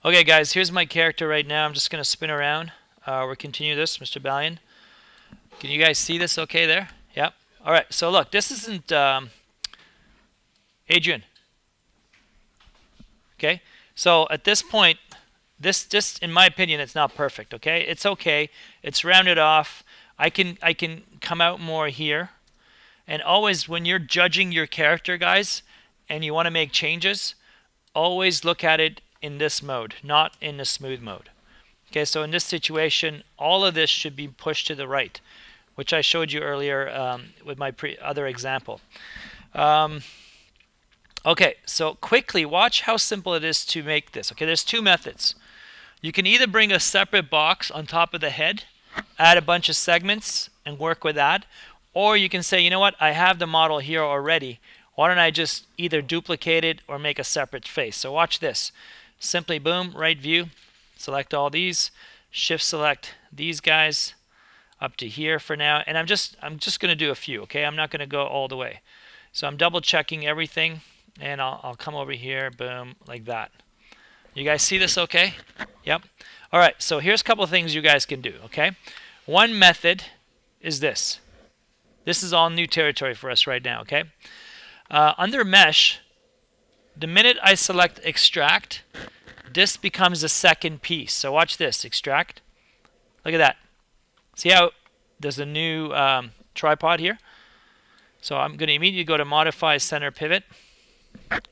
Okay, guys, here's my character right now. I'm just going to spin around. We'll continue this, Mr. Balian. Can you guys see this okay there? Yep. All right, so look, this isn't Adrian. Okay, so at this point, this just, in my opinion, it's not perfect, okay? It's okay. It's rounded off. I can come out more here. And always, when you're judging your character, guys, and you want to make changes, always look at it in this mode, not in the smooth mode. Okay, so in this situation, all of this should be pushed to the right, which I showed you earlier with my other example. Okay, so quickly, watch how simple it is to make this. Okay, there's two methods. You can either bring a separate box on top of the head, add a bunch of segments, and work with that. Or you can say, you know what, I have the model here already. Why don't I just either duplicate it or make a separate face? So watch this. Simply boom, right view, select all these, shift select these guys up to here for now. And I'm just going to do a few, okay? I'm not going to go all the way. So I'm double checking everything, and I'll come over here, boom, like that. You guys see this okay? Yep. All right, so here's a couple of things you guys can do, okay? One method is this. This is all new territory for us right now, okay? Under Mesh, the minute I select Extract, this becomes the second piece. So watch this, Extract. Look at that. See how there's a new tripod here? So I'm going to immediately go to Modify Center Pivot.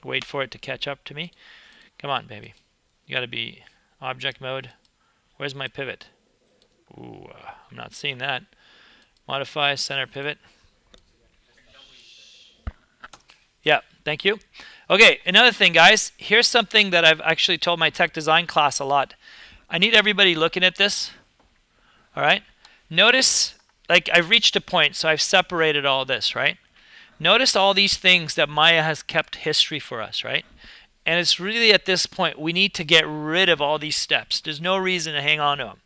Wait for it to catch up to me. Come on, baby. You got to be Object Mode. Where's my pivot? Ooh, I'm not seeing that. Modify Center Pivot. Yeah, thank you. Okay, another thing, guys. Here's something that I've actually told my tech design class a lot. I need everybody looking at this. All right? Notice, like, I've reached a point, so I've separated all this, right? Notice all these things that Maya has kept history for us, right? And it's really at this point, we need to get rid of all these steps. There's no reason to hang on to them.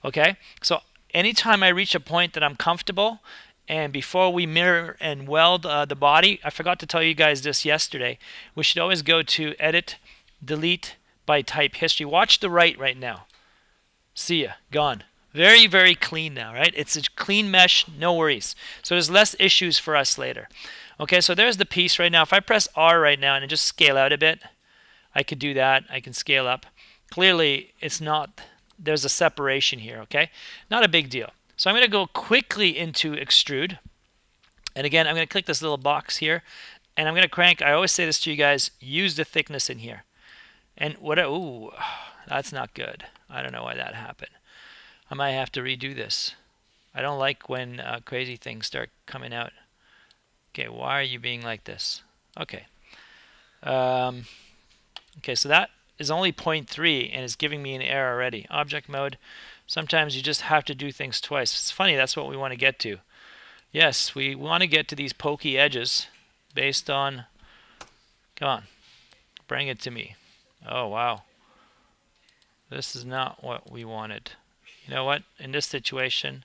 Okay? So anytime I reach a point that I'm comfortable, and before we mirror and weld the body, I forgot to tell you guys this yesterday, we should always go to Edit, Delete by Type History. Watch the right now. See ya. Gone. Very, very clean now, right? It's a clean mesh, no worries. So there's less issues for us later. Okay, so there's the piece right now. If I press R right now and just scale out a bit, I could do that. I can scale up. Clearly, it's not, there's a separation here, okay? Not a big deal. So I'm going to go quickly into Extrude. And again, I'm going to click this little box here. And I'm going to crank, I always say this to you guys, use the thickness in here. And what, ooh, that's not good. I don't know why that happened. I might have to redo this. I don't like when crazy things start coming out. Okay, why are you being like this? Okay. Okay, so that is only 0.3 and it's giving me an error already. Object mode. Sometimes you just have to do things twice. It's funny, that's what we want to get to. Yes, we want to get to these pokey edges based on... Come on. Bring it to me. Oh, wow. This is not what we wanted. You know what? In this situation,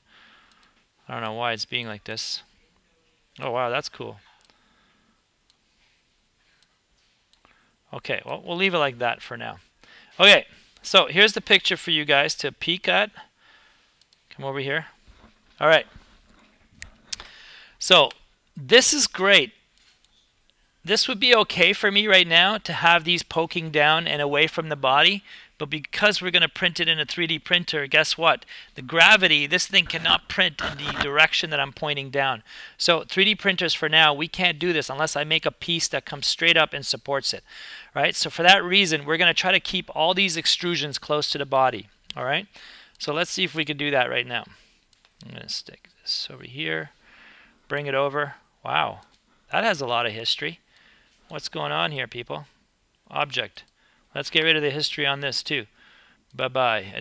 I don't know why it's being like this. Oh, wow, that's cool. Okay, well, we'll leave it like that for now. Okay, so here's the picture for you guys to peek at. Come over here. All right. So this is great. This would be okay for me right now to have these poking down and away from the body. But because we're going to print it in a 3D printer, guess what? The gravity, this thing cannot print in the direction that I'm pointing down. So 3D printers for now, we can't do this unless I make a piece that comes straight up and supports it. Right? So for that reason, we're going to try to keep all these extrusions close to the body. All right? So let's see if we can do that right now. I'm going to stick this over here. Bring it over. Wow. That has a lot of history. What's going on here, people? Object. Let's get rid of the history on this too. Bye-bye.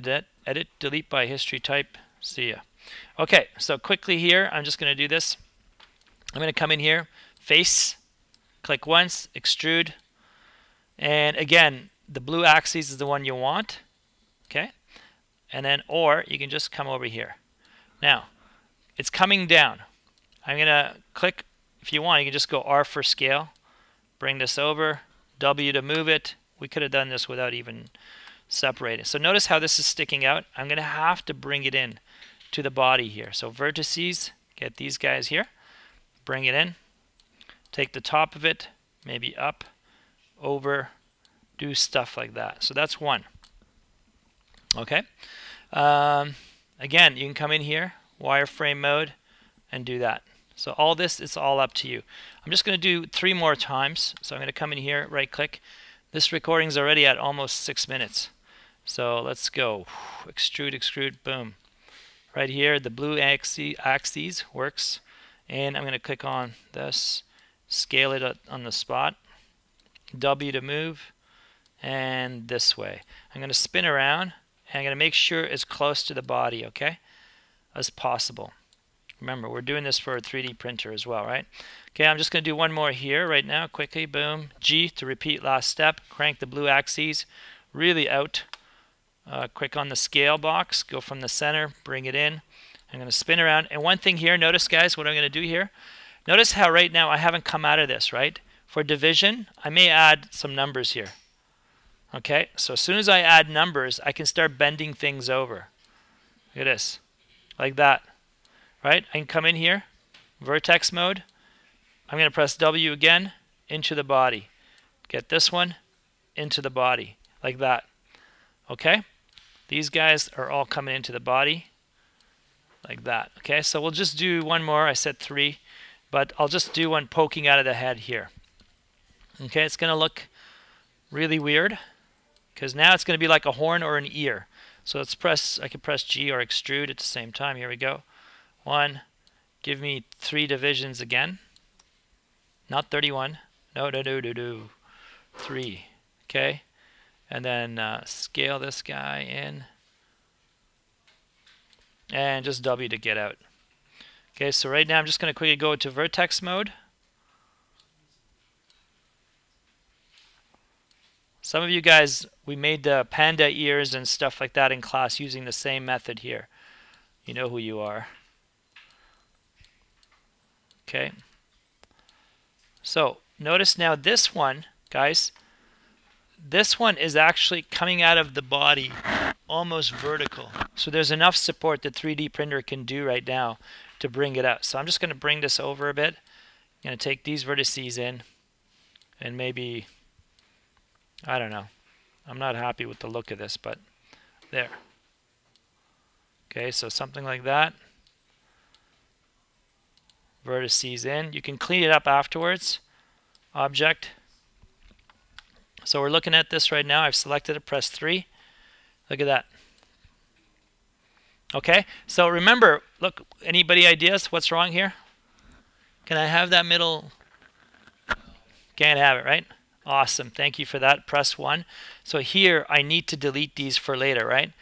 Edit, delete by history type. See ya. Okay, so quickly here, I'm just going to do this. I'm going to come in here, face, click once, extrude. And again, the blue axis is the one you want. Okay? And then, or you can just come over here. Now, it's coming down. I'm going to click, if you want, you can just go R for scale. Bring this over, W to move it. We could have done this without even separate it. So notice how this is sticking out. I'm going to have to bring it in to the body here. So vertices, get these guys here, bring it in, take the top of it, maybe up, over, do stuff like that. So that's one. Okay. Again, you can come in here, wireframe mode, and do that. So all this, it's all up to you. I'm just going to do 3 more times. So I'm going to come in here, right click. This recording's already at almost 6 minutes. So let's go. Extrude, extrude, boom. Right here, the blue axes works. And I'm going to click on this, scale it on the spot. W to move. And this way. I'm going to spin around. And I'm going to make sure it's close to the body, okay, as possible. Remember, we're doing this for a 3D printer as well, right? Okay, I'm just going to do one more here right now, quickly, boom. G to repeat last step. Crank the blue axes really out. Click on the scale box, go from the center, bring it in. I'm going to spin around. And one thing here, notice, guys, what I'm going to do here. Notice how right now I haven't come out of this, right? For division, I may add some numbers here. Okay, so as soon as I add numbers, I can start bending things over. Look at this, like that, right? I can come in here, vertex mode. I'm going to press W again, into the body. Get this one, into the body, like that. Okay, these guys are all coming into the body, like that. Okay, so we'll just do one more. I said 3, but I'll just do one poking out of the head here. Okay, it's going to look really weird, because now it's going to be like a horn or an ear. So let's press, I can press G or extrude at the same time. Here we go. 1, give me 3 divisions again. Not 31. No. 3. Okay. And then scale this guy in. And just W to get out. Okay, so right now I'm just going to quickly go to vertex mode. Some of you guys, we made the panda ears and stuff like that in class using the same method here. You know who you are. Okay. So notice now this one, guys, this one is actually coming out of the body almost vertical. So there's enough support the 3D printer can do right now to bring it out. So I'm just going to bring this over a bit. I'm going to take these vertices in and maybe, I don't know. I'm not happy with the look of this, but there. Okay, so something like that. Vertices in. You can clean it up afterwards. Object. So we're looking at this right now. I've selected it, press 3. Look at that. Okay, so remember, look, anybody ideas what's wrong here? Can I have that middle? Can't have it, right? Awesome, thank you for that. Press 1. So here I need to delete these for later, right?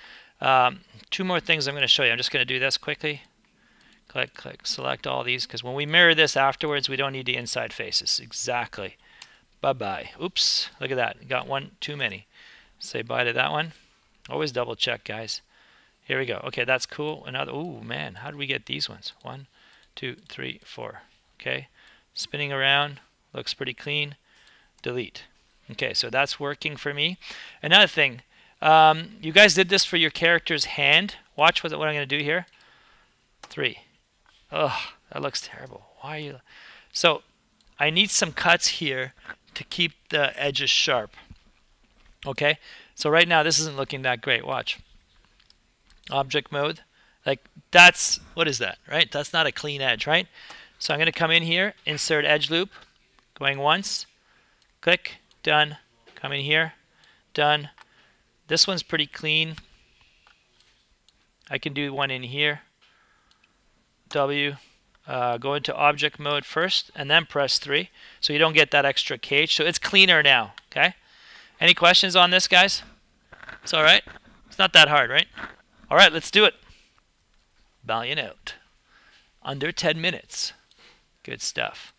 2 more things I'm going to show you. I'm just going to do this quickly. Click, click, select all these, because when we mirror this afterwards, we don't need the inside faces. Exactly. Bye-bye. Oops, look at that. Got one too many. Say bye to that one. Always double check, guys. Here we go. Okay, that's cool. Another. Oh man, how did we get these ones? 1, 2, 3, 4. Okay, spinning around. Looks pretty clean. Delete. Okay, so that's working for me. Another thing, you guys did this for your character's hand. Watch what I'm going to do here. 3. Ugh, that looks terrible. Why are you? So I need some cuts here to keep the edges sharp. Okay, so right now this isn't looking that great. Watch. Object mode. Like that's, what is that, right? That's not a clean edge, right? So I'm going to come in here, insert edge loop, going once, click, done, come in here, done. This one's pretty clean. I can do one in here. W, go into object mode first and then press 3 so you don't get that extra cage. So it's cleaner now, okay? Any questions on this, guys? It's all right. It's not that hard, right? All right, let's do it. Balian out. Under 10 minutes. Good stuff.